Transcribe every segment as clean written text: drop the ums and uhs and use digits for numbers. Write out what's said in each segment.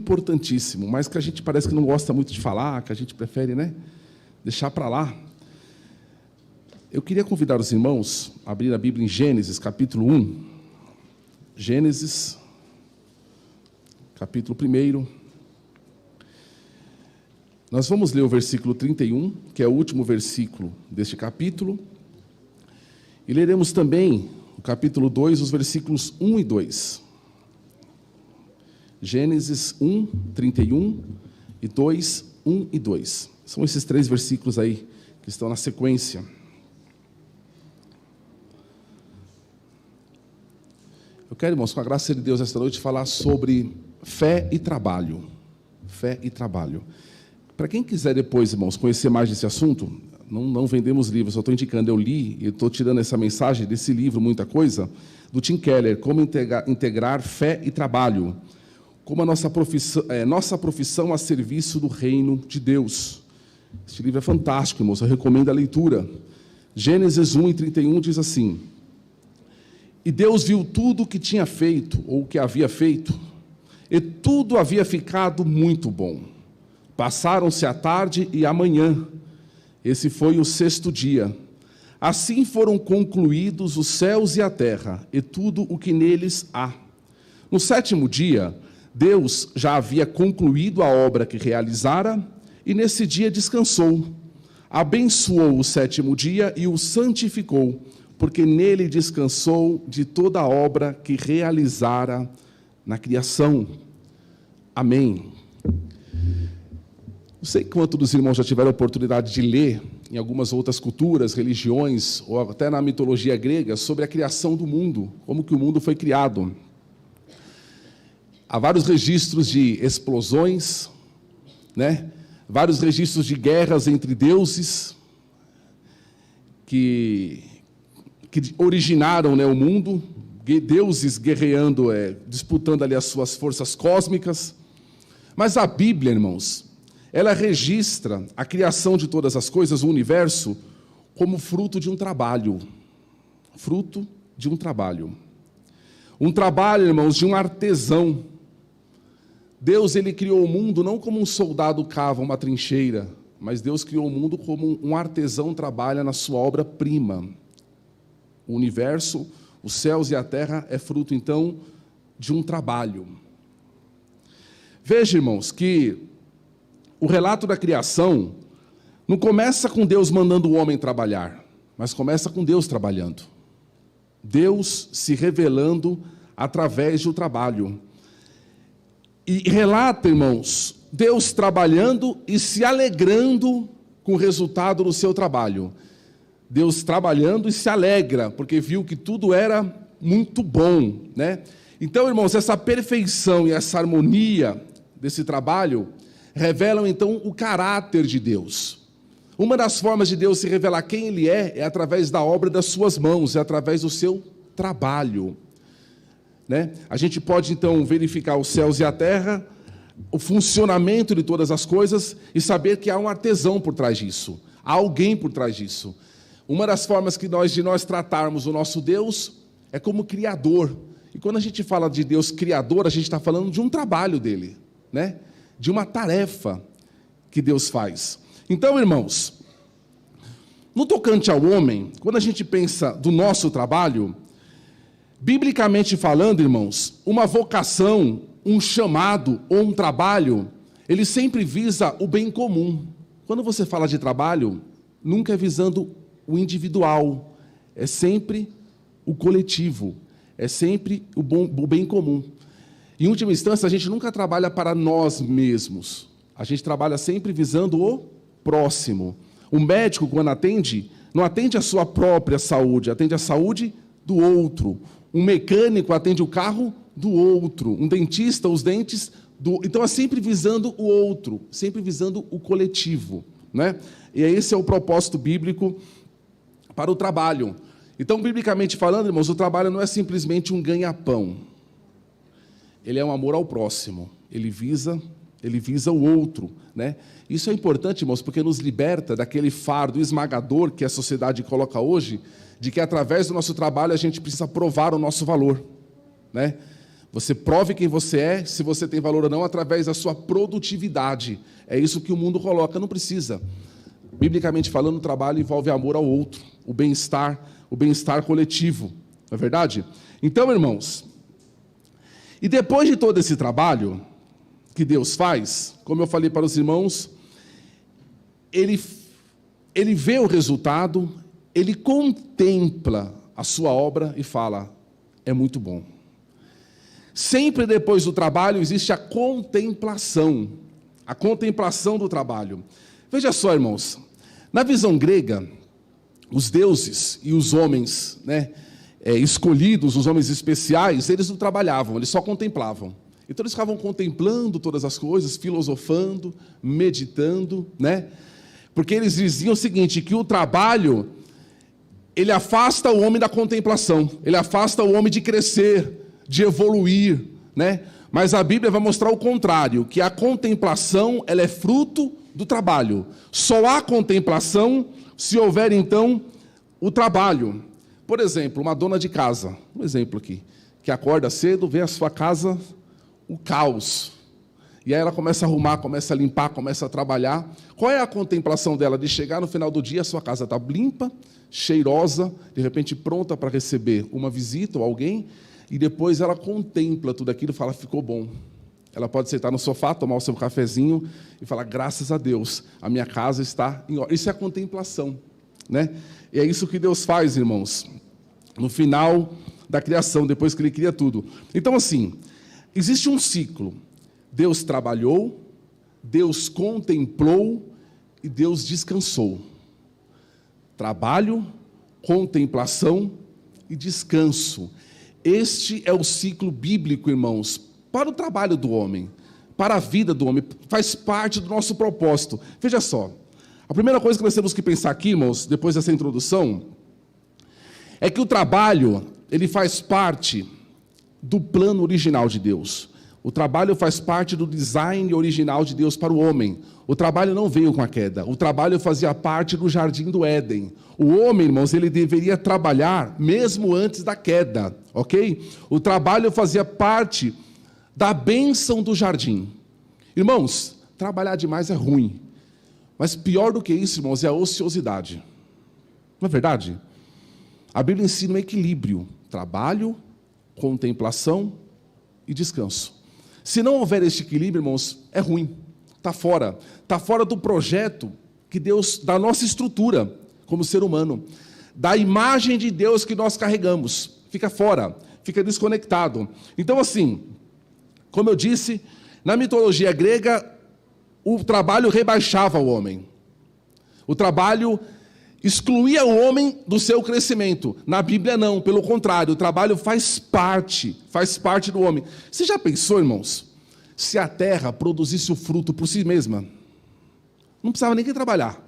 importantíssimo, mas que a gente parece que não gosta muito de falar, que a gente prefere, né, deixar para lá. Eu queria convidar os irmãos a abrir a Bíblia em Gênesis, capítulo 1. Gênesis, capítulo 1. Nós vamos ler o versículo 31, que é o último versículo deste capítulo. E leremos também o capítulo 2, os versículos 1 e 2. Gênesis 1, 31 e 2, 1 e 2. São esses 3 versículos aí que estão na sequência. Eu quero, irmãos, com a graça de Deus, esta noite, falar sobre fé e trabalho. Fé e trabalho. Para quem quiser depois, irmãos, conhecer mais desse assunto, não vendemos livros, só estou indicando, eu li e estou tirando essa mensagem desse livro, Muita Coisa, do Tim Keller, Como Integrar Fé e Trabalho, como a nossa profissão a serviço do reino de Deus. Este livro é fantástico, irmãos, eu recomendo a leitura. Gênesis 1, 31 diz assim: E Deus viu tudo o que tinha feito, ou o que havia feito, e tudo havia ficado muito bom. Passaram-se a tarde e a manhã. Esse foi o 6º dia. Assim foram concluídos os céus e a terra, e tudo o que neles há. No 7º dia, Deus já havia concluído a obra que realizara, e nesse dia descansou. Abençoou o 7º dia e o santificou, porque nele descansou de toda a obra que realizara na criação. Amém. Não sei quantos dos irmãos já tiveram a oportunidade de ler em algumas outras culturas, religiões, ou até na mitologia grega, sobre a criação do mundo, como que o mundo foi criado. Há vários registros de explosões, né? Vários registros de guerras entre deuses que originaram, né, o mundo, deuses guerreando, disputando ali as suas forças cósmicas. Mas a Bíblia, irmãos, ela registra a criação de todas as coisas, o universo, como fruto de um trabalho. Fruto de um trabalho. Um trabalho, irmãos, de um artesão. Deus, ele criou o mundo não como um soldado cava uma trincheira, mas Deus criou o mundo como um artesão trabalha na sua obra-prima. O universo, os céus e a terra é fruto, então, de um trabalho. Veja, irmãos, que o relato da criação não começa com Deus mandando o homem trabalhar, mas começa com Deus trabalhando. Deus se revelando através do trabalho. E relata, irmãos, Deus trabalhando e se alegrando com o resultado do seu trabalho. Deus trabalhando e se alegra, porque viu que tudo era muito bom, né? Então, irmãos, essa perfeição e essa harmonia desse trabalho revelam, então, o caráter de Deus. Uma das formas de Deus se revelar quem Ele é através da obra das suas mãos, é através do seu trabalho, né? A gente pode, então, verificar os céus e a terra, o funcionamento de todas as coisas e saber que há um artesão por trás disso, há alguém por trás disso. Uma das formas de nós tratarmos o nosso Deus é como Criador. E quando a gente fala de Deus Criador, a gente está falando de um trabalho dele, né? De uma tarefa que Deus faz. Então, irmãos, no tocante ao homem, quando a gente pensa do nosso trabalho, biblicamente falando, irmãos, uma vocação, um chamado ou um trabalho, ele sempre visa o bem comum. Quando você fala de trabalho, nunca é visando o individual, é sempre o coletivo, é sempre o bem comum. Em última instância, a gente nunca trabalha para nós mesmos, a gente trabalha sempre visando o próximo. O médico, quando atende, não atende a sua própria saúde, atende a saúde do outro. Um mecânico atende o carro do outro, um dentista, os dentes do... Então, é sempre visando o outro, sempre visando o coletivo, né? E esse é o propósito bíblico para o trabalho. Então, biblicamente falando, irmãos, o trabalho não é simplesmente um ganha-pão. Ele é um amor ao próximo. Ele visa o outro, né? Isso é importante, irmãos, porque nos liberta daquele fardo esmagador que a sociedade coloca hoje, de que através do nosso trabalho a gente precisa provar o nosso valor, né? Você prove quem você é, se você tem valor ou não, através da sua produtividade. É isso que o mundo coloca, não precisa. Biblicamente falando, o trabalho envolve amor ao outro, o bem-estar coletivo. Não é verdade? Então, irmãos, e depois de todo esse trabalho que Deus faz, como eu falei para os irmãos, ele vê o resultado, ele contempla a sua obra e fala, é muito bom. Sempre depois do trabalho existe a contemplação do trabalho. Veja só, irmãos, na visão grega, os deuses e os homens, escolhidos, os homens especiais, eles não trabalhavam, eles só contemplavam. Então eles ficavam contemplando todas as coisas, filosofando, meditando, porque eles diziam o seguinte, que o trabalho, ele afasta o homem da contemplação, ele afasta o homem de crescer, de evoluir, Mas a Bíblia vai mostrar o contrário, que a contemplação, ela é fruto do trabalho. Só há contemplação se houver, então, o trabalho. Por exemplo, uma dona de casa, um exemplo aqui, que acorda cedo, vê a sua casa, o caos. E aí ela começa a arrumar, começa a limpar, começa a trabalhar. Qual é a contemplação dela? De chegar no final do dia, a sua casa está limpa, cheirosa, de repente pronta para receber uma visita ou alguém, e depois ela contempla tudo aquilo e fala, ficou bom. Ela pode sentar no sofá, tomar o seu cafezinho e falar, graças a Deus, a minha casa está em ordem. Isso é a contemplação, E é isso que Deus faz, irmãos, no final da criação, depois que Ele cria tudo. Então, assim, existe um ciclo. Deus trabalhou, Deus contemplou e Deus descansou. Trabalho, contemplação e descanso. Este é o ciclo bíblico, irmãos, para o trabalho do homem, para a vida do homem, faz parte do nosso propósito. Veja só, a primeira coisa que nós temos que pensar aqui, irmãos, depois dessa introdução, é que o trabalho, ele faz parte do plano original de Deus. O trabalho faz parte do design original de Deus para o homem. O trabalho não veio com a queda. O trabalho fazia parte do jardim do Éden. O homem, irmãos, ele deveria trabalhar mesmo antes da queda, ok? O trabalho fazia parte da bênção do jardim. Irmãos, trabalhar demais é ruim. Mas pior do que isso, irmãos, é a ociosidade. Não é verdade? A Bíblia ensina um equilíbrio. Trabalho, contemplação e descanso. Se não houver este equilíbrio, irmãos, é ruim. Está fora do projeto que Deus, da nossa estrutura como ser humano, da imagem de Deus que nós carregamos. Fica fora, fica desconectado. Então, assim, como eu disse, na mitologia grega, o trabalho rebaixava o homem. O trabalho excluía o homem do seu crescimento. Na Bíblia não, pelo contrário, o trabalho faz parte do homem. Você já pensou, irmãos, se a terra produzisse o fruto por si mesma? Não precisava ninguém trabalhar.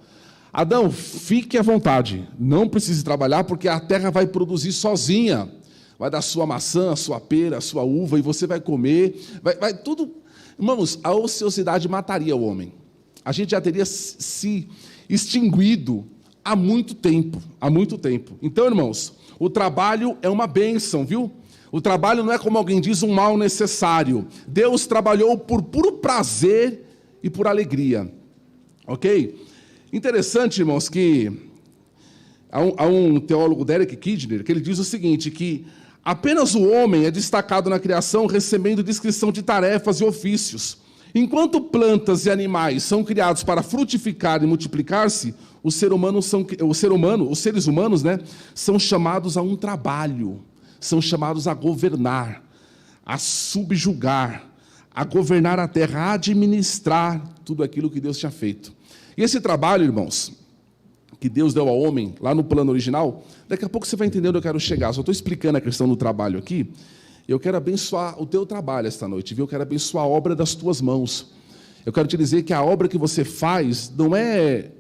Adão, fique à vontade, não precise trabalhar, porque a terra vai produzir sozinha. Vai dar sua maçã, a sua pera, a sua uva, e você vai comer, vai tudo. Irmãos, a ociosidade mataria o homem. A gente já teria se extinguido há muito tempo. Então, irmãos, o trabalho é uma bênção, viu? O trabalho não é, como alguém diz, um mal necessário. Deus trabalhou por puro prazer e por alegria. Ok? Interessante, irmãos, que há um teólogo, Derek Kidner, que ele diz o seguinte, que apenas o homem é destacado na criação recebendo descrição de tarefas e ofícios. Enquanto plantas e animais são criados para frutificar e multiplicar-se, os seres humanos, são chamados a um trabalho, são chamados a governar, a subjugar, a governar a terra, a administrar tudo aquilo que Deus tinha feito. E esse trabalho, irmãos, que Deus deu ao homem, lá no plano original, daqui a pouco você vai entender onde eu quero chegar. Só estou explicando a questão do trabalho aqui. Eu quero abençoar o teu trabalho esta noite, viu? Eu quero abençoar a obra das tuas mãos. Eu quero te dizer que a obra que você faz não é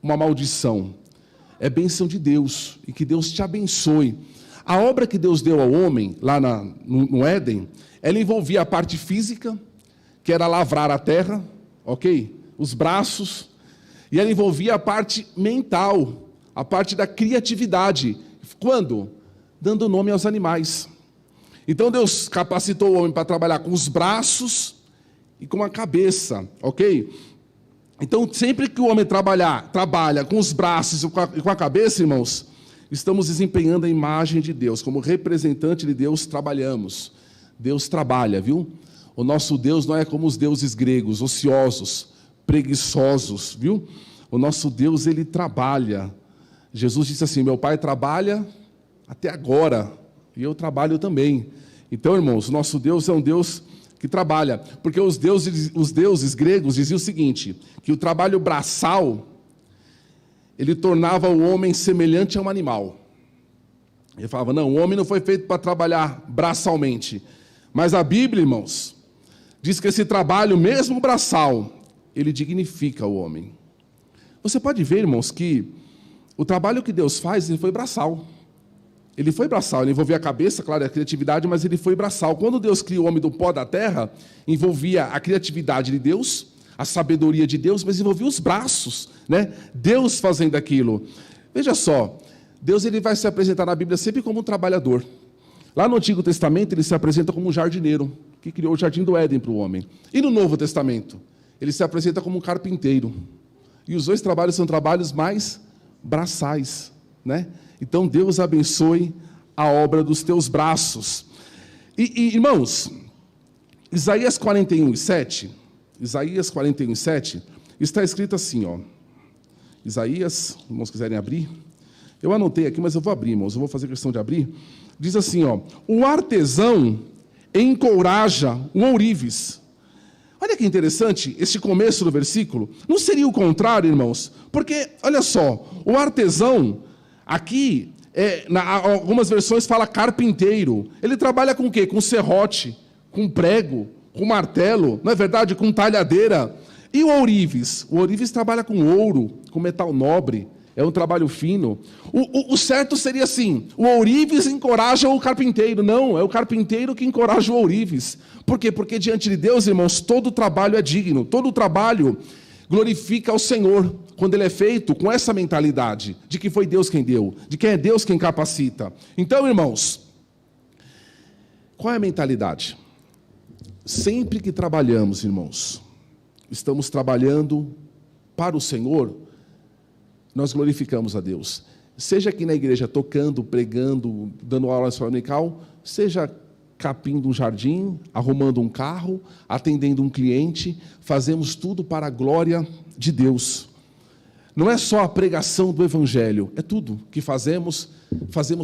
uma maldição, é bênção de Deus, e que Deus te abençoe. A obra que Deus deu ao homem, lá no Éden, ela envolvia a parte física, que era lavrar a terra, ok? Os braços, e ela envolvia a parte mental, a parte da criatividade. Quando? Dando nome aos animais. Então Deus capacitou o homem para trabalhar com os braços e com a cabeça, ok? Então, sempre que o homem trabalha com os braços e com a cabeça, irmãos, estamos desempenhando a imagem de Deus. Como representante de Deus, trabalhamos. Deus trabalha, viu? O nosso Deus não é como os deuses gregos, ociosos, preguiçosos, viu? O nosso Deus, ele trabalha. Jesus disse assim: meu Pai trabalha até agora, e eu trabalho também. Então, irmãos, o nosso Deus é um Deus que trabalha, porque os deuses gregos diziam o seguinte, que o trabalho braçal, ele tornava o homem semelhante a um animal. Ele falava, não, o homem não foi feito para trabalhar braçalmente. Mas a Bíblia, irmãos, diz que esse trabalho, mesmo braçal, ele dignifica o homem. Você pode ver, irmãos, que o trabalho que Deus faz, ele foi braçal. Ele foi braçal, ele envolvia a cabeça, claro, a criatividade, mas ele foi braçal. Quando Deus criou o homem do pó da terra, envolvia a criatividade de Deus, a sabedoria de Deus, mas envolvia os braços, né? Deus fazendo aquilo. Veja só, Deus ele vai se apresentar na Bíblia sempre como um trabalhador. Lá no Antigo Testamento, ele se apresenta como um jardineiro, que criou o Jardim do Éden para o homem. E no Novo Testamento, ele se apresenta como um carpinteiro. E os dois trabalhos são trabalhos mais braçais, né? Então, Deus abençoe a obra dos teus braços. Irmãos, Isaías 41:7, está escrito assim, ó. Isaías, irmãos quiserem abrir, eu anotei aqui, mas eu vou abrir, irmãos, eu vou fazer questão de abrir. Diz assim, ó, o artesão encouraja um ourives. Olha que interessante esse começo do versículo. Não seria o contrário, irmãos? Porque, olha só, o artesão... Aqui, algumas versões fala carpinteiro. Ele trabalha com o quê? Com serrote, com prego, com martelo, não é verdade? Com talhadeira. E o ourives? O ourives trabalha com ouro, com metal nobre. É um trabalho fino. O certo seria assim, o ourives encoraja o carpinteiro. Não, é o carpinteiro que encoraja o ourives. Por quê? Porque diante de Deus, irmãos, todo trabalho é digno. Todo trabalho glorifica ao Senhor, quando ele é feito com essa mentalidade, de que foi Deus quem deu, de que é Deus quem capacita. Então, irmãos, qual é a mentalidade? Sempre que trabalhamos, irmãos, estamos trabalhando para o Senhor, nós glorificamos a Deus. Seja aqui na igreja tocando, pregando, dando aula dominical, seja capindo um jardim, arrumando um carro, atendendo um cliente, fazemos tudo para a glória de Deus. Não é só a pregação do Evangelho, é tudo que fazemos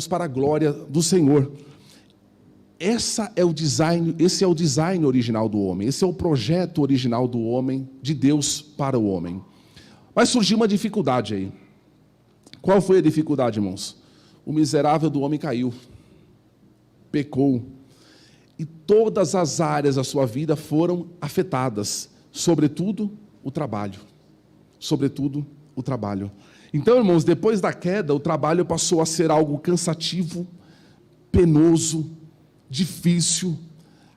para a glória do Senhor. Esse é o design original do homem, esse é o projeto original do homem, de Deus para o homem. Mas surgiu uma dificuldade aí. Qual foi a dificuldade, irmãos? O miserável do homem caiu, pecou, e todas as áreas da sua vida foram afetadas, sobretudo o trabalho. Sobretudo o trabalho. Então, irmãos, depois da queda, o trabalho passou a ser algo cansativo, penoso, difícil,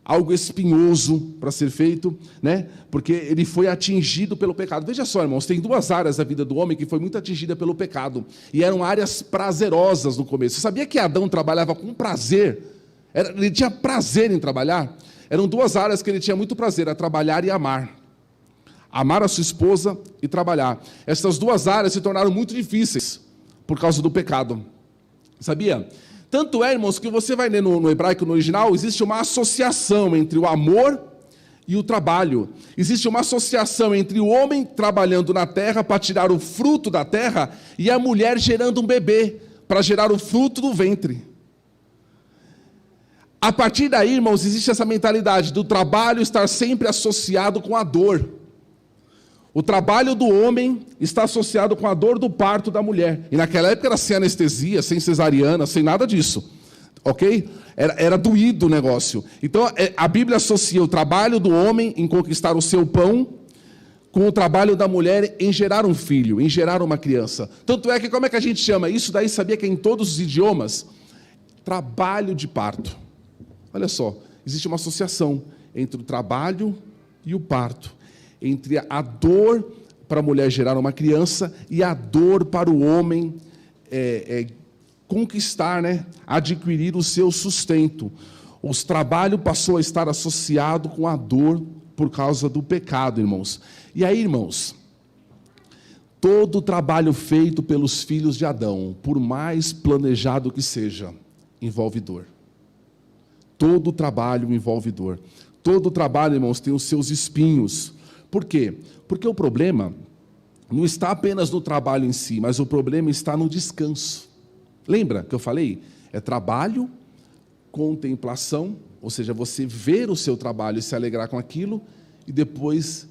algo espinhoso para ser feito, né? Porque ele foi atingido pelo pecado. Veja só, irmãos, tem duas áreas da vida do homem que foi muito atingida pelo pecado, e eram áreas prazerosas no começo. Você sabia que Adão trabalhava com prazer? Ele tinha prazer em trabalhar? Eram duas áreas que ele tinha muito prazer, a trabalhar e amar. Amar a sua esposa e trabalhar. Essas duas áreas se tornaram muito difíceis por causa do pecado. Sabia? Tanto é, irmãos, que você vai ler no hebraico, no original, existe uma associação entre o amor e o trabalho. Existe uma associação entre o homem trabalhando na terra para tirar o fruto da terra e a mulher gerando um bebê para gerar o fruto do ventre. A partir daí, irmãos, existe essa mentalidade do trabalho estar sempre associado com a dor. O trabalho do homem está associado com a dor do parto da mulher. E naquela época era sem anestesia, sem cesariana, sem nada disso. Ok? Era doído o negócio. Então, a Bíblia associa o trabalho do homem em conquistar o seu pão com o trabalho da mulher em gerar um filho, em gerar uma criança. Tanto é que, como é que a gente chama? Isso daí, sabia que é em todos os idiomas? Trabalho de parto. Olha só, existe uma associação entre o trabalho e o parto, entre a dor para a mulher gerar uma criança e a dor para o homem conquistar, né, adquirir o seu sustento. O trabalho passou a estar associado com a dor por causa do pecado, irmãos. E aí, irmãos, todo o trabalho feito pelos filhos de Adão, por mais planejado que seja, envolve dor. Todo o trabalho envolve dor. Todo o trabalho, irmãos, tem os seus espinhos. Por quê? Porque o problema não está apenas no trabalho em si, mas o problema está no descanso. Lembra que eu falei? É trabalho, contemplação, ou seja, você ver o seu trabalho e se alegrar com aquilo, e depois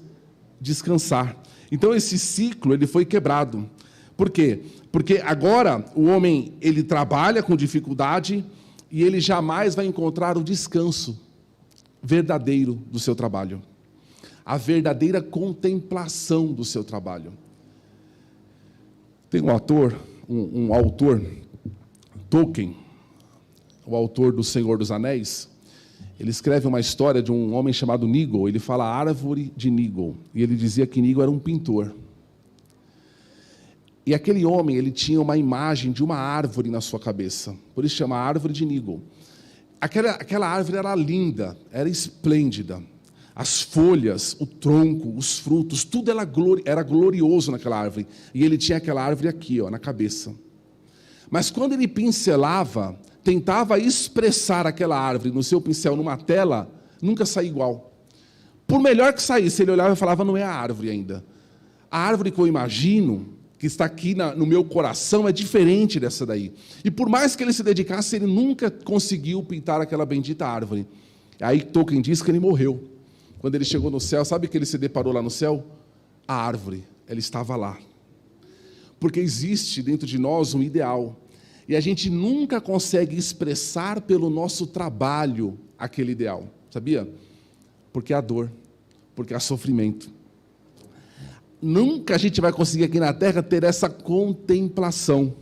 descansar. Então esse ciclo ele foi quebrado. Por quê? Porque agora o homem ele trabalha com dificuldade e ele jamais vai encontrar o descanso verdadeiro do seu trabalho. A verdadeira contemplação do seu trabalho. Tem um autor, Tolkien, o autor do Senhor dos Anéis, ele escreve uma história de um homem chamado Nigel. Ele fala a árvore de Nigel, e ele dizia que Nigel era um pintor. E aquele homem, ele tinha uma imagem de uma árvore na sua cabeça, por isso chama árvore de Nigel. Aquela árvore era linda, era esplêndida, as folhas, o tronco, os frutos, tudo era glorioso naquela árvore, e ele tinha aquela árvore aqui, na cabeça. Mas quando ele pincelava, tentava expressar aquela árvore no seu pincel numa tela, nunca saía igual. Por melhor que saísse, ele olhava e falava, não é a árvore ainda. A árvore que eu imagino, que está aqui no meu coração, é diferente dessa daí. E por mais que ele se dedicasse, ele nunca conseguiu pintar aquela bendita árvore. Aí Tolkien diz que ele morreu. Quando ele chegou no céu, sabe o que ele se deparou lá no céu? A árvore, ela estava lá. Porque existe dentro de nós um ideal. E a gente nunca consegue expressar pelo nosso trabalho aquele ideal, sabia? Porque há dor, porque há sofrimento. Nunca a gente vai conseguir aqui na terra ter essa contemplação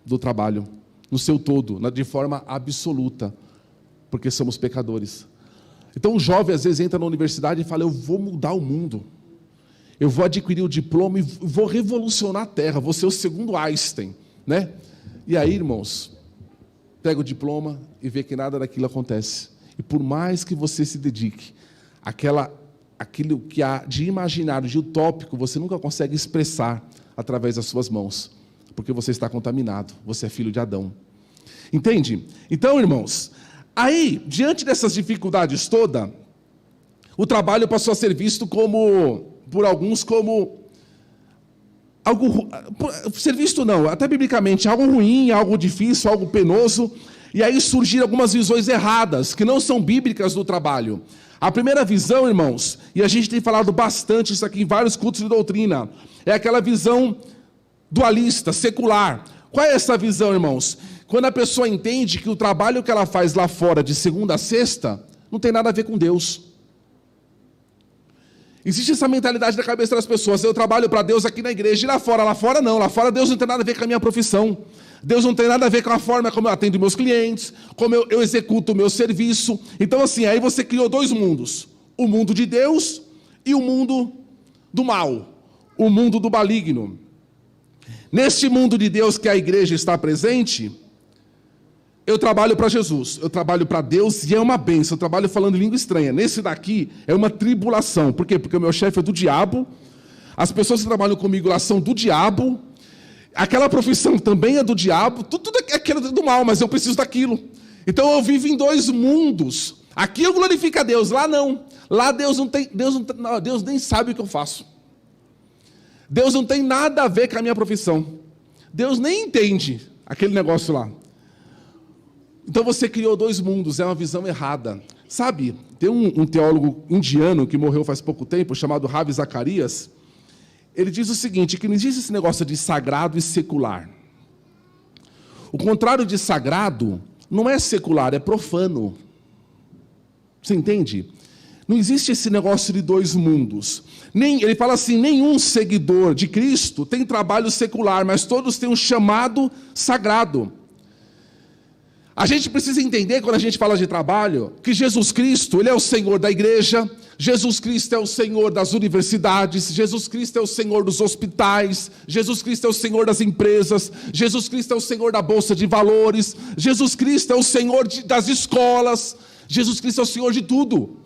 do trabalho, no seu todo, de forma absoluta, porque somos pecadores. Então o jovem às vezes entra na universidade e fala, eu vou mudar o mundo, eu vou adquirir o diploma e vou revolucionar a terra, vou ser o segundo Einstein, né? E aí, irmãos, pega o diploma e vê que nada daquilo acontece. E por mais que você se dedique, aquilo que há de imaginário, de utópico, você nunca consegue expressar através das suas mãos, porque você está contaminado, você é filho de Adão. Entende? Então, irmãos, aí, diante dessas dificuldades todas, o trabalho passou a ser visto por alguns como ser visto não, até biblicamente, algo ruim, algo difícil, algo penoso, e aí surgiram algumas visões erradas, que não são bíblicas do trabalho. A primeira visão, irmãos, e a gente tem falado bastante isso aqui em vários cultos de doutrina, é aquela visão dualista, secular. Qual é essa visão, irmãos? Quando a pessoa entende que o trabalho que ela faz lá fora, de segunda a sexta, não tem nada a ver com Deus. Existe essa mentalidade na cabeça das pessoas, eu trabalho para Deus aqui na igreja, e lá fora não, lá fora Deus não tem nada a ver com a minha profissão, Deus não tem nada a ver com a forma como eu atendo meus clientes, como eu executo o meu serviço. Então assim, aí você criou dois mundos, o mundo de Deus e o mundo do mal, o mundo do maligno. Neste mundo de Deus que a igreja está presente, eu trabalho para Jesus, eu trabalho para Deus e é uma bênção, eu trabalho falando língua estranha. Nesse daqui é uma tribulação. Por quê? Porque o meu chefe é do diabo, as pessoas que trabalham comigo lá são do diabo, aquela profissão também é do diabo, tudo é aquilo do mal, mas eu preciso daquilo. Então eu vivo em dois mundos. Aqui eu glorifico a Deus, lá não. Lá Deus nem sabe o que eu faço. Deus não tem nada a ver com a minha profissão. Deus nem entende aquele negócio lá. Então você criou dois mundos, é uma visão errada. Sabe, tem um teólogo indiano que morreu faz pouco tempo, chamado Ravi Zacharias. Ele diz o seguinte, que não existe esse negócio de sagrado e secular. O contrário de sagrado não é secular, é profano. Você entende? Não existe esse negócio de dois mundos. Ele fala assim, nenhum seguidor de Cristo tem trabalho secular, mas todos têm um chamado sagrado. A gente precisa entender, quando a gente fala de trabalho, que Jesus Cristo, Ele é o Senhor da igreja, Jesus Cristo é o Senhor das universidades, Jesus Cristo é o Senhor dos hospitais, Jesus Cristo é o Senhor das empresas, Jesus Cristo é o Senhor da bolsa de valores, Jesus Cristo é o Senhor das escolas, Jesus Cristo é o Senhor de tudo.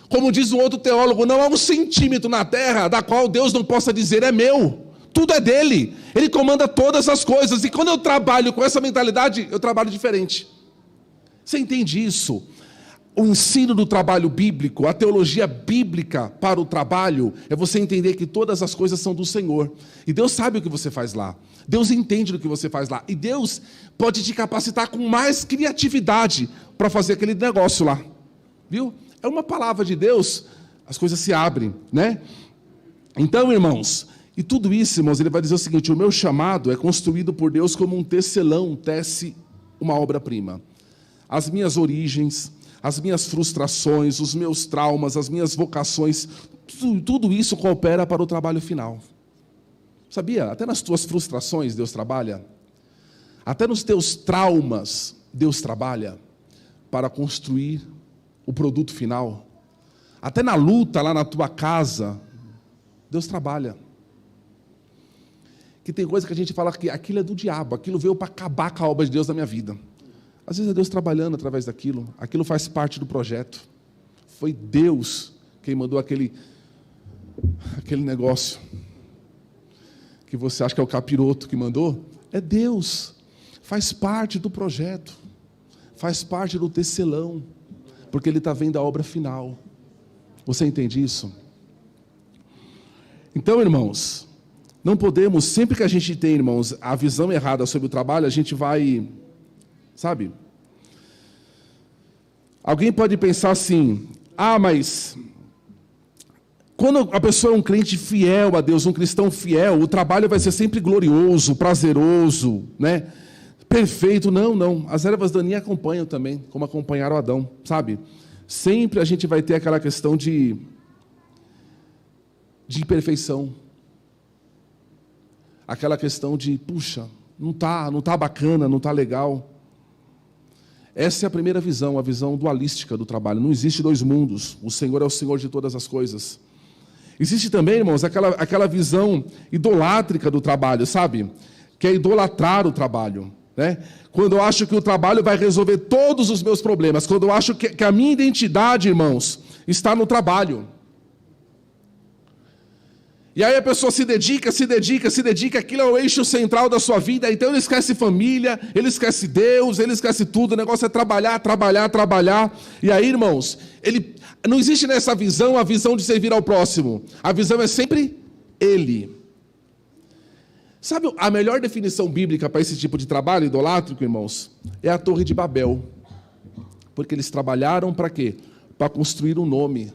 Como diz um outro teólogo, não há um centímetro na terra da qual Deus não possa dizer é meu. Tudo é dele. Ele comanda todas as coisas. E quando eu trabalho com essa mentalidade, eu trabalho diferente. Você entende isso? O ensino do trabalho bíblico, a teologia bíblica para o trabalho, é você entender que todas as coisas são do Senhor. E Deus sabe o que você faz lá. Deus entende do que você faz lá. E Deus pode te capacitar com mais criatividade para fazer aquele negócio lá. Viu? É uma palavra de Deus, as coisas se abrem, né? Então, irmãos, e tudo isso, irmãos, ele vai dizer o seguinte: o meu chamado é construído por Deus como um tecelão tece uma obra-prima. As minhas origens, as minhas frustrações, os meus traumas, as minhas vocações, tudo isso coopera para o trabalho final. Sabia? Até nas tuas frustrações Deus trabalha. Até nos teus traumas Deus trabalha para construir o produto final. Até na luta lá na tua casa, Deus trabalha. Que tem coisa que a gente fala que aquilo é do diabo, aquilo veio para acabar com a obra de Deus na minha vida. Às vezes é Deus trabalhando através daquilo, aquilo faz parte do projeto. Foi Deus quem mandou aquele negócio, que você acha que é o capiroto que mandou, é Deus, faz parte do projeto, faz parte do tecelão, porque Ele está vendo a obra final. Você entende isso? Então, irmãos, não podemos, sempre que a gente tem, irmãos, a visão errada sobre o trabalho, a gente vai, sabe? Alguém pode pensar assim: mas quando a pessoa é um crente fiel a Deus, um cristão fiel, o trabalho vai ser sempre glorioso, prazeroso, né? Perfeito. Não. As ervas daninhas acompanham também, como acompanharam Adão, sabe? Sempre a gente vai ter aquela questão de imperfeição. Aquela questão de, puxa, não tá bacana, não tá legal. Essa é a primeira visão, a visão dualística do trabalho. Não existe dois mundos. O Senhor é o Senhor de todas as coisas. Existe também, irmãos, aquela visão idolátrica do trabalho, sabe? Que é idolatrar o trabalho, né? Quando eu acho que o trabalho vai resolver todos os meus problemas, quando eu acho que a minha identidade, irmãos, está no trabalho. E aí a pessoa se dedica, aquilo é o eixo central da sua vida, então ele esquece família, ele esquece Deus, ele esquece tudo, o negócio é trabalhar. E aí, irmãos, não existe nessa visão a visão de servir ao próximo, a visão é sempre ele. Sabe a melhor definição bíblica para esse tipo de trabalho idolátrico, irmãos? É a Torre de Babel. Porque eles trabalharam para quê? Para construir um nome.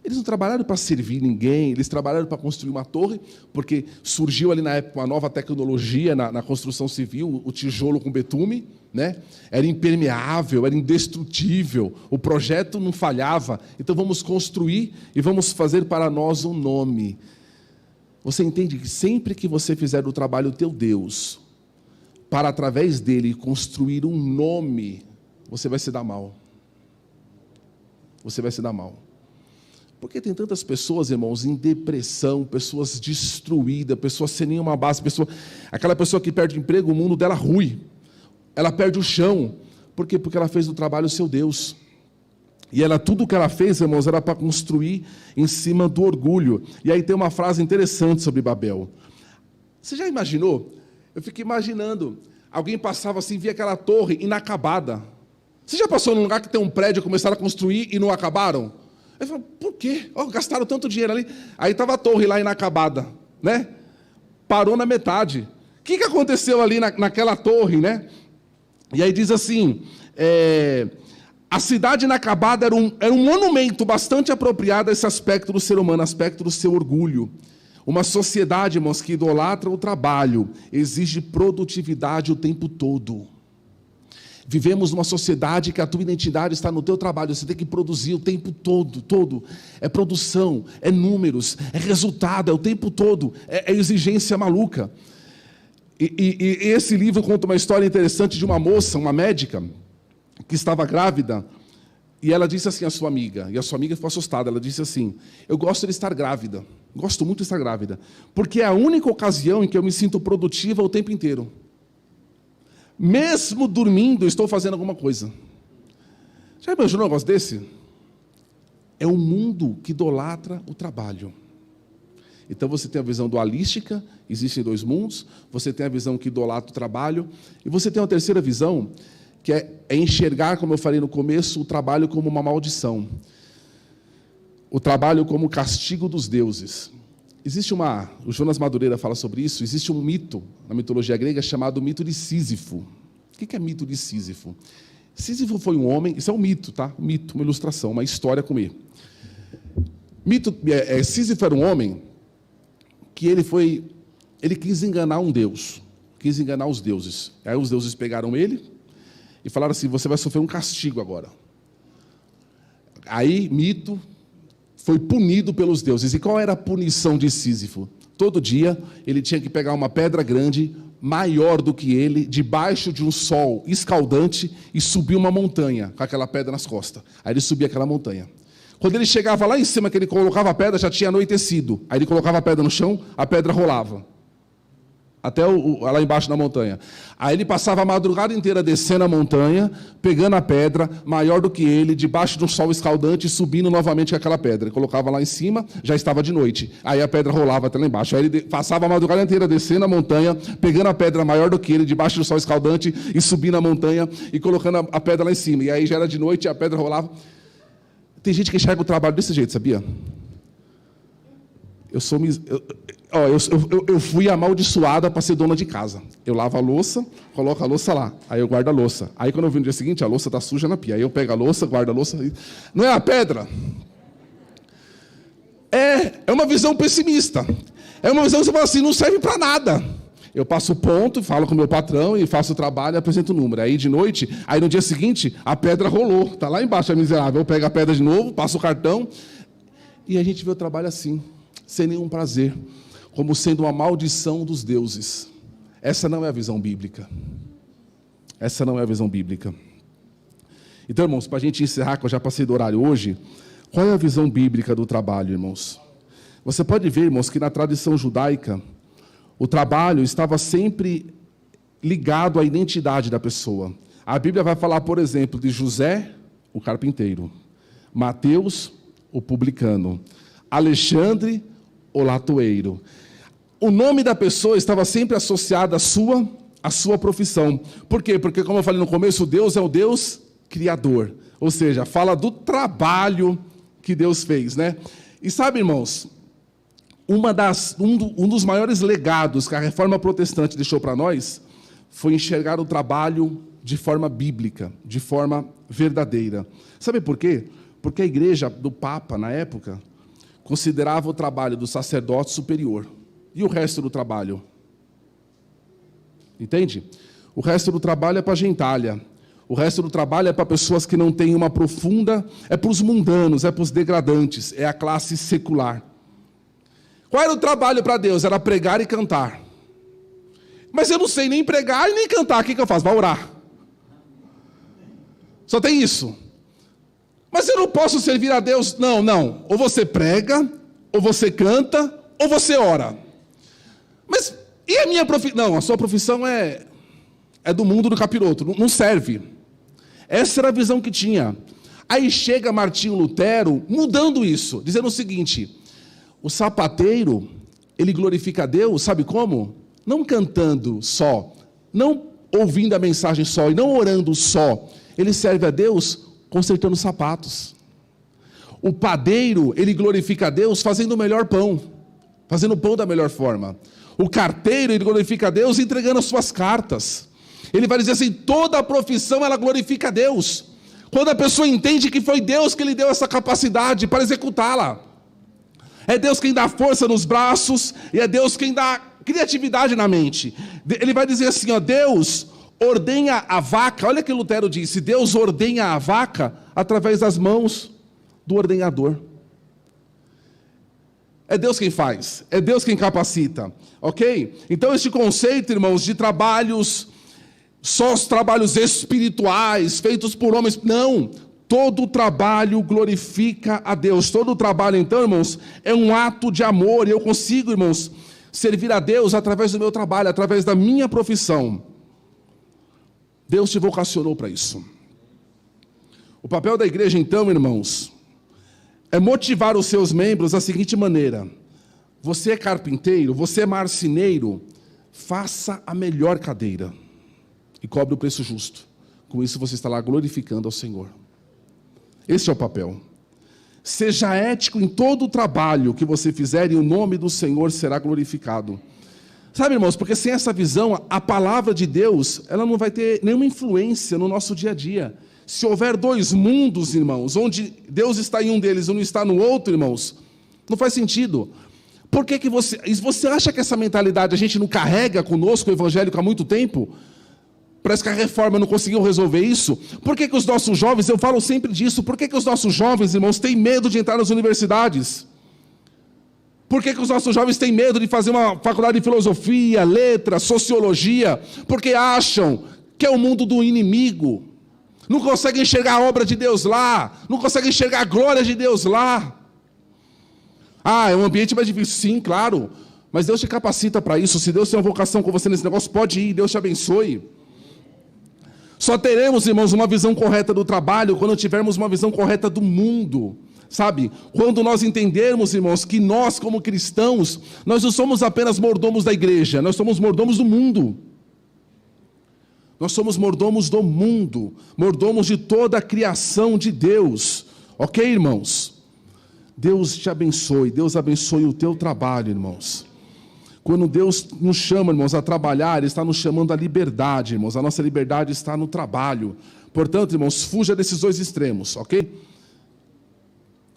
Eles não trabalharam para servir ninguém, eles trabalharam para construir uma torre, porque surgiu ali na época uma nova tecnologia na construção civil, o tijolo com betume, né? Era impermeável, era indestrutível, o projeto não falhava, então vamos construir e vamos fazer para nós um nome. Você entende que sempre que você fizer o trabalho do teu Deus, para através dele construir um nome, você vai se dar mal. Você vai se dar mal. Porque tem tantas pessoas, irmãos, em depressão, pessoas destruídas, pessoas sem nenhuma base, aquela pessoa que perde o emprego, o mundo dela rui. Ela perde o chão. Por quê? Porque ela fez do trabalho o seu Deus. E tudo que ela fez, irmãos, era para construir em cima do orgulho. E aí tem uma frase interessante sobre Babel. Você já imaginou? Eu fico imaginando, alguém passava assim, via aquela torre inacabada. Você já passou num lugar que tem um prédio, começaram a construir e não acabaram? Aí falou, por quê? Gastaram tanto dinheiro ali. Aí estava a torre lá inacabada, né? Parou na metade. O que aconteceu ali naquela torre, né? E aí diz assim, a cidade inacabada era um monumento bastante apropriado a esse aspecto do ser humano, aspecto do seu orgulho. Uma sociedade, irmãos, que idolatra o trabalho, exige produtividade o tempo todo. Vivemos numa sociedade que a tua identidade está no teu trabalho, você tem que produzir o tempo todo. É produção, é números, é resultado, é o tempo todo, é exigência maluca. E esse livro conta uma história interessante de uma moça, uma médica, que estava grávida, e ela disse assim à sua amiga, e a sua amiga ficou assustada, ela disse assim, eu gosto de estar grávida, gosto muito de estar grávida, porque é a única ocasião em que eu me sinto produtiva o tempo inteiro. Mesmo dormindo, estou fazendo alguma coisa. Já imaginou um negócio desse? É um mundo que idolatra o trabalho. Então você tem a visão dualística, existem dois mundos, você tem a visão que idolatra o trabalho, e você tem uma terceira visão, que é enxergar, como eu falei no começo, o trabalho como uma maldição. O trabalho como castigo dos deuses. O Jonas Madureira fala sobre isso, existe um mito na mitologia grega chamado mito de Sísifo. O que é mito de Sísifo? Sísifo foi um homem, isso é um mito, tá? Um mito, uma ilustração, uma história com ele. Sísifo era um homem que ele quis enganar um deus, quis enganar os deuses. Aí os deuses pegaram ele e falaram assim, você vai sofrer um castigo agora. Aí, mito, foi punido pelos deuses. E qual era a punição de Sísifo? Todo dia ele tinha que pegar uma pedra grande, maior do que ele, debaixo de um sol escaldante e subir uma montanha com aquela pedra nas costas. Aí ele subia aquela montanha. Quando ele chegava lá em cima, que ele colocava a pedra, já tinha anoitecido. Aí ele colocava a pedra no chão, a pedra rolava. Até lá embaixo da montanha. Aí ele passava a madrugada inteira descendo a montanha, pegando a pedra, maior do que ele, debaixo de um sol escaldante, e subindo novamente com aquela pedra. Ele colocava lá em cima, já estava de noite. Aí a pedra rolava até lá embaixo. Aí ele passava a madrugada inteira descendo a montanha, pegando a pedra maior do que ele, debaixo do sol escaldante, e subindo a montanha, e colocando a pedra lá em cima. E aí já era de noite e a pedra rolava. Tem gente que enxerga o trabalho desse jeito, sabia? Eu fui amaldiçoada para ser dona de casa. Eu lavo a louça, coloco a louça lá. Aí eu guardo a louça. Aí quando eu vi no dia seguinte, a louça está suja na pia. Aí eu pego a louça, guardo a louça. Não é a pedra? É uma visão pessimista. É uma visão que você fala assim, não serve para nada. Eu passo o ponto, falo com o meu patrão e faço o trabalho e apresento o número. Aí de noite, aí no dia seguinte, a pedra rolou. Está lá embaixo, é miserável. Eu pego a pedra de novo, passo o cartão. E a gente vê o trabalho assim, sem nenhum prazer, como sendo uma maldição dos deuses. Essa não é a visão bíblica. Essa não é a visão bíblica. Então, irmãos, para a gente encerrar, que eu já passei do horário hoje, qual é a visão bíblica do trabalho, irmãos? Você pode ver, irmãos, que na tradição judaica, o trabalho estava sempre ligado à identidade da pessoa. A Bíblia vai falar, por exemplo, de José, o carpinteiro, Mateus, o publicano, Alexandre, o latoeiro. O nome da pessoa estava sempre associado à sua profissão. Por quê? Porque, como eu falei no começo, Deus é o Deus criador. Ou seja, fala do trabalho que Deus fez, né? E sabe, irmãos, um dos maiores legados que a Reforma Protestante deixou para nós foi enxergar o trabalho de forma bíblica, de forma verdadeira. Sabe por quê? Porque a igreja do Papa, na época, considerava o trabalho do sacerdote superior. E o resto do trabalho? Entende? O resto do trabalho é para a gentalha. O resto do trabalho é para pessoas que não têm uma profunda... É para os mundanos, é para os degradantes, é a classe secular. Qual era o trabalho para Deus? Era pregar e cantar. Mas eu não sei nem pregar e nem cantar. O que eu faço? Vai orar. Só tem isso. Mas eu não posso servir a Deus. Não. Ou você prega, ou você canta, ou você ora. Mas e a minha profissão? Não, a sua profissão é do mundo do capiroto. Não serve. Essa era a visão que tinha. Aí chega Martinho Lutero mudando isso, dizendo o seguinte... O sapateiro, ele glorifica a Deus, sabe como? Não cantando só, não ouvindo a mensagem só e não orando só. Ele serve a Deus consertando sapatos. O padeiro, ele glorifica a Deus fazendo o melhor pão, fazendo o pão da melhor forma. O carteiro, ele glorifica a Deus entregando as suas cartas. Ele vai dizer assim, toda a profissão, ela glorifica a Deus. Quando a pessoa entende que foi Deus que lhe deu essa capacidade para executá-la. É Deus quem dá força nos braços e é Deus quem dá criatividade na mente. Ele vai dizer assim, ó, Deus ordenha a vaca, olha o que Lutero disse, Deus ordenha a vaca através das mãos do ordenhador. É Deus quem faz, é Deus quem capacita, ok? Então este conceito, irmãos, de trabalhos, só os trabalhos espirituais, feitos por homens, não. Todo trabalho glorifica a Deus. Todo trabalho, então, irmãos, é um ato de amor. E eu consigo, irmãos, servir a Deus através do meu trabalho, através da minha profissão. Deus te vocacionou para isso. O papel da igreja, então, irmãos, é motivar os seus membros da seguinte maneira: você é carpinteiro, você é marceneiro, faça a melhor cadeira e cobre o preço justo. Com isso você está lá glorificando ao Senhor. Esse é o papel. Seja ético em todo o trabalho que você fizer e o nome do Senhor será glorificado. Sabe, irmãos, porque sem essa visão, a palavra de Deus, ela não vai ter nenhuma influência no nosso dia a dia. Se houver dois mundos, irmãos, onde Deus está em um deles e não está no outro, irmãos, não faz sentido. Por que você acha que essa mentalidade a gente não carrega conosco o evangélico há muito tempo? Parece que a reforma não conseguiu resolver isso. Por que os nossos jovens, eu falo sempre disso, por que os nossos jovens, irmãos, têm medo de entrar nas universidades? Por que os nossos jovens têm medo de fazer uma faculdade de filosofia, letras, sociologia? Porque acham que é o mundo do inimigo. Não conseguem enxergar a obra de Deus lá, não conseguem enxergar a glória de Deus lá. É um ambiente mais difícil, sim, claro. Mas Deus te capacita para isso. Se Deus tem uma vocação com você nesse negócio, pode ir, Deus te abençoe. Só teremos, irmãos, uma visão correta do trabalho quando tivermos uma visão correta do mundo, sabe? Quando nós entendermos, irmãos, que nós, como cristãos, nós não somos apenas mordomos da igreja, nós somos mordomos do mundo. Nós somos mordomos do mundo, mordomos de toda a criação de Deus. Ok, irmãos? Deus te abençoe, Deus abençoe o teu trabalho, irmãos. Quando Deus nos chama, irmãos, a trabalhar, Ele está nos chamando à liberdade, irmãos. A nossa liberdade está no trabalho. Portanto, irmãos, fuja desses dois extremos, ok?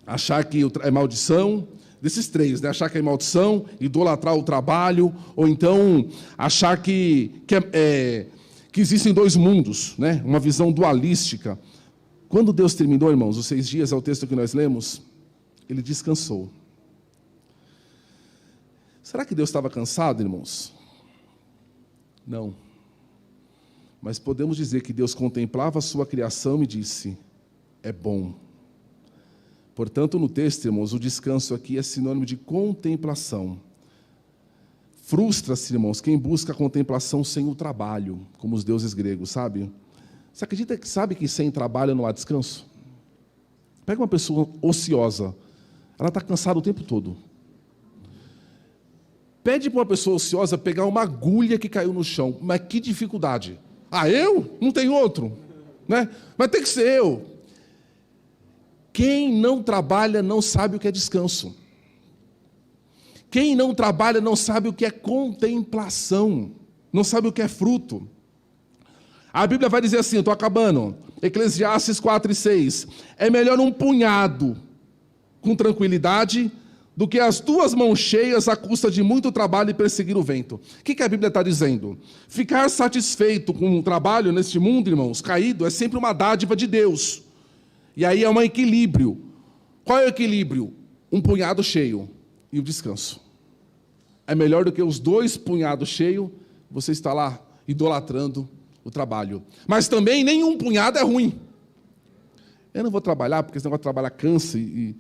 Achar que é maldição, desses três, né? Achar que é maldição, idolatrar o trabalho, ou então achar que existem dois mundos, né? Uma visão dualística. Quando Deus terminou, irmãos, os 6 dias, é o texto que nós lemos, Ele descansou. Será que Deus estava cansado, irmãos? Não. Mas podemos dizer que Deus contemplava a sua criação e disse: é bom. Portanto, no texto, irmãos, o descanso aqui é sinônimo de contemplação. Frustra-se, irmãos, quem busca a contemplação sem o trabalho, como os deuses gregos, sabe? Você acredita que sabe que sem trabalho não há descanso? Pega uma pessoa ociosa, ela está cansada o tempo todo. Pede para uma pessoa ociosa pegar uma agulha que caiu no chão. Mas que dificuldade. Eu? Não tem outro. Né? Mas tem que ser eu. Quem não trabalha não sabe o que é descanso. Quem não trabalha não sabe o que é contemplação. Não sabe o que é fruto. A Bíblia vai dizer assim, eu estou acabando. Eclesiastes 4:6. É melhor um punhado com tranquilidade do que as 2 mãos cheias à custa de muito trabalho e perseguir o vento. O que a Bíblia está dizendo? Ficar satisfeito com o trabalho neste mundo, irmãos, caído, é sempre uma dádiva de Deus. E aí é um equilíbrio. Qual é o equilíbrio? Um punhado cheio e o descanso. É melhor do que os 2 punhados cheios, você está lá idolatrando o trabalho. Mas também nenhum punhado é ruim. Eu não vou trabalhar, porque esse negócio de trabalhar cansa e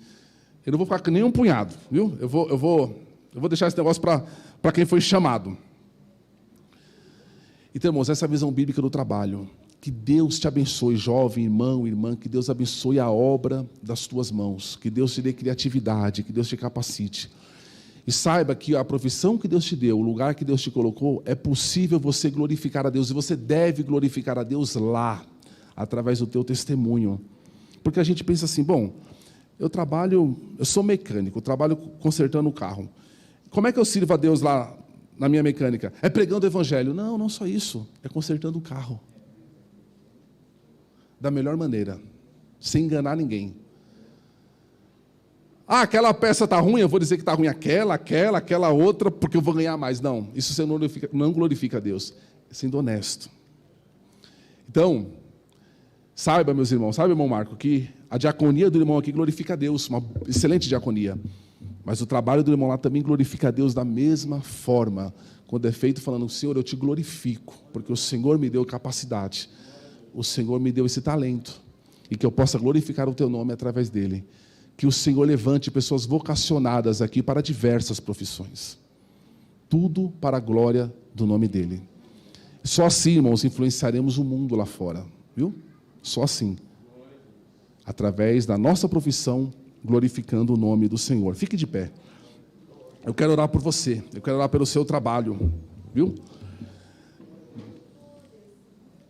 eu não vou ficar com nenhum punhado, viu? Eu vou deixar esse negócio para quem foi chamado. Então, irmãos, essa é a visão bíblica do trabalho. Que Deus te abençoe, jovem, irmão, irmã, que Deus abençoe a obra das tuas mãos, que Deus te dê criatividade, que Deus te capacite. E saiba que a profissão que Deus te deu, o lugar que Deus te colocou, é possível você glorificar a Deus, e você deve glorificar a Deus lá, através do teu testemunho. Porque a gente pensa assim, bom, eu sou mecânico, eu trabalho consertando o carro. Como é que eu sirvo a Deus lá na minha mecânica? É pregando o evangelho. Não, não só isso, é consertando o carro. Da melhor maneira, sem enganar ninguém. Aquela peça está ruim, eu vou dizer que está ruim aquela outra, porque eu vou ganhar mais. Não, isso você não glorifica a Deus, é sendo honesto. Então, saiba, meus irmãos, sabe, irmão Marco, que a diaconia do irmão aqui glorifica a Deus, uma excelente diaconia. Mas o trabalho do irmão lá também glorifica a Deus da mesma forma, quando é feito falando, Senhor, eu te glorifico, porque o Senhor me deu capacidade, o Senhor me deu esse talento, e que eu possa glorificar o teu nome através dele. Que o Senhor levante pessoas vocacionadas aqui para diversas profissões. Tudo para a glória do nome dele. Só assim, irmãos, influenciaremos o mundo lá fora. Viu? Só assim. através da nossa profissão, glorificando o nome do Senhor. Fique de pé. Eu quero orar por você, eu quero orar pelo seu trabalho, viu?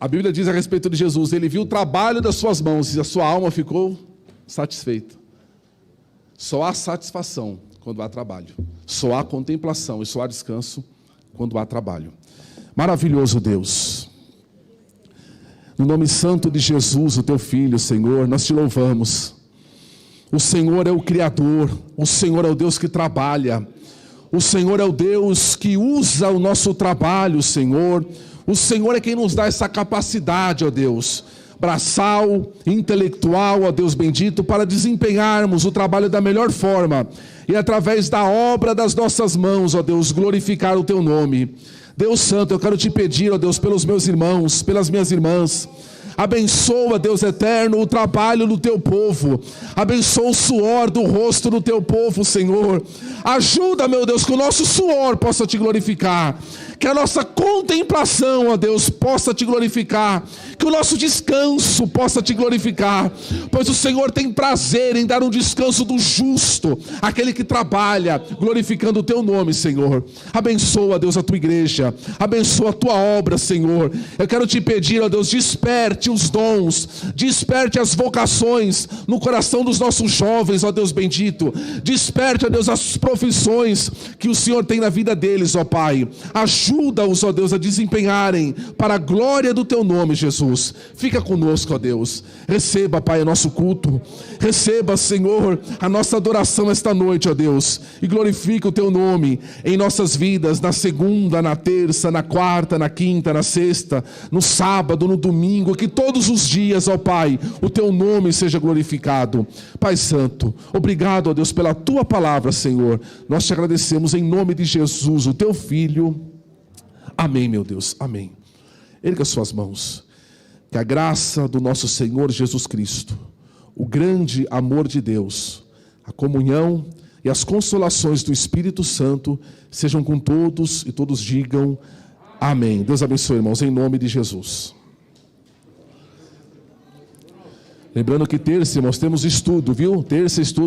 A Bíblia diz a respeito de Jesus, ele viu o trabalho das suas mãos e a sua alma ficou satisfeita. Só há satisfação quando há trabalho. Só há contemplação e só há descanso quando há trabalho. Maravilhoso Deus. No nome santo de Jesus, o teu Filho, Senhor, nós te louvamos. O Senhor é o Criador, o Senhor é o Deus que trabalha. O Senhor é o Deus que usa o nosso trabalho, Senhor. O Senhor é quem nos dá essa capacidade, ó Deus, braçal, intelectual, ó Deus bendito, para desempenharmos o trabalho da melhor forma e através da obra das nossas mãos, ó Deus, glorificar o teu nome. Deus Santo, eu quero te pedir, ó Deus, pelos meus irmãos, pelas minhas irmãs. Abençoa, Deus eterno, o trabalho do teu povo. Abençoa o suor do rosto do teu povo, Senhor. Ajuda, meu Deus, que o nosso suor possa te glorificar. Que a nossa contemplação, ó Deus, possa te glorificar. Que o nosso descanso possa te glorificar. Pois o Senhor tem prazer em dar um descanso do justo, aquele que trabalha, glorificando o teu nome, Senhor. Abençoa, Deus, a tua igreja. Abençoa a tua obra, Senhor. Eu quero te pedir, ó Deus, desperte os dons, desperte as vocações no coração dos nossos jovens, ó Deus bendito. Desperte, ó Deus, as profissões que o Senhor tem na vida deles, ó Pai. Ajuda-os, ó Deus, a desempenharem para a glória do teu nome, Jesus. Fica conosco, ó Deus. Receba, Pai, o nosso culto. Receba, Senhor, a nossa adoração esta noite, ó Deus. E glorifica o teu nome em nossas vidas, na segunda, na terça, na quarta, na quinta, na sexta, no sábado, no domingo, que todos os dias, ó Pai, o teu nome seja glorificado. Pai Santo, obrigado, ó Deus, pela tua palavra, Senhor. Nós te agradecemos em nome de Jesus, o teu Filho. Amém, meu Deus, amém. Erga suas mãos. Que a graça do nosso Senhor Jesus Cristo, o grande amor de Deus, a comunhão e as consolações do Espírito Santo sejam com todos e todos digam amém. Deus abençoe, irmãos, em nome de Jesus. Lembrando que terça, irmãos, temos estudo, viu? Terça, estudo.